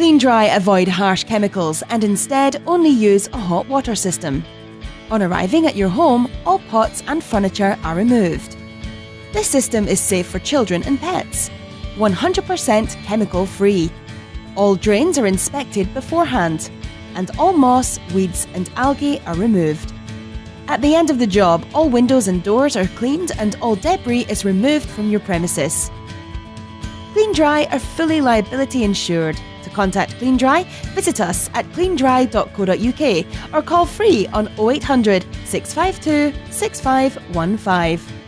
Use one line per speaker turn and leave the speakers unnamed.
Kleen-Dri avoid harsh chemicals and instead only use a hot water system. On arriving at your home, all pots and furniture are removed. This system is safe for children and pets. 100% chemical-free. All drains are inspected beforehand, and all moss, weeds and algae are removed. At the end of the job, all windows and doors are cleaned and all debris is removed from your premises. Kleen-Dri are fully liability insured. To contact Kleen-Dri, visit us at Kleen-Dri.co.uk or call free on 0800 652 6515.